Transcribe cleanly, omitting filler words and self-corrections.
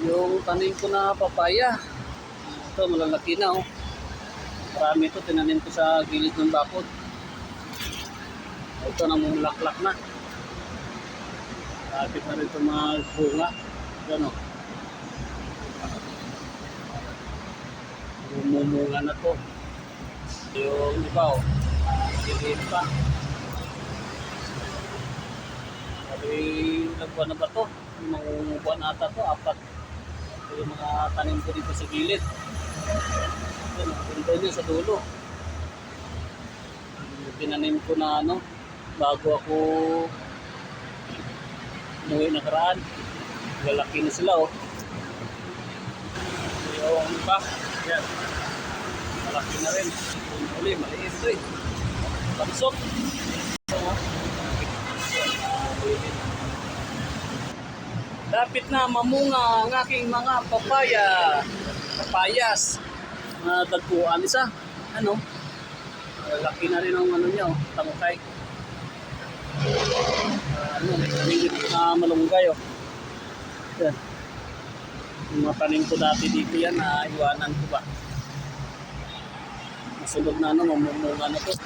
Yung tanim ko na papaya. Ito, malalaki na oh. Marami ito, tinanim ko sa gilid ng bakod. Ito, namumulaklak na. Lapit na rin ito magbunga. Yan oh. Mumunga na to. Yung iba oh. Gilid pa. Sabi, nagbuwan na ba to? Mga buwan ata to, 4. Yung mga tanim ko dito sa gilid. Yan, punta niya sa dulo. Pinanim ko na ano, bago ako umuwi nakaraan. Lalaki na sila oh. Yung iba, yan. Malaki na rin. Yung uli, maliit ito eh. Pansok. Ito oh. Lapit na mamunga ang aking mga papayas. Dagpuan isa. Ano? Laki na rin ang ano niya, oh, tangkay. Hindi malunggay oh. Yan. Yung mga tanim ko dati dito yan, iwanan ko ba? Masunod na ano, mamunga na to.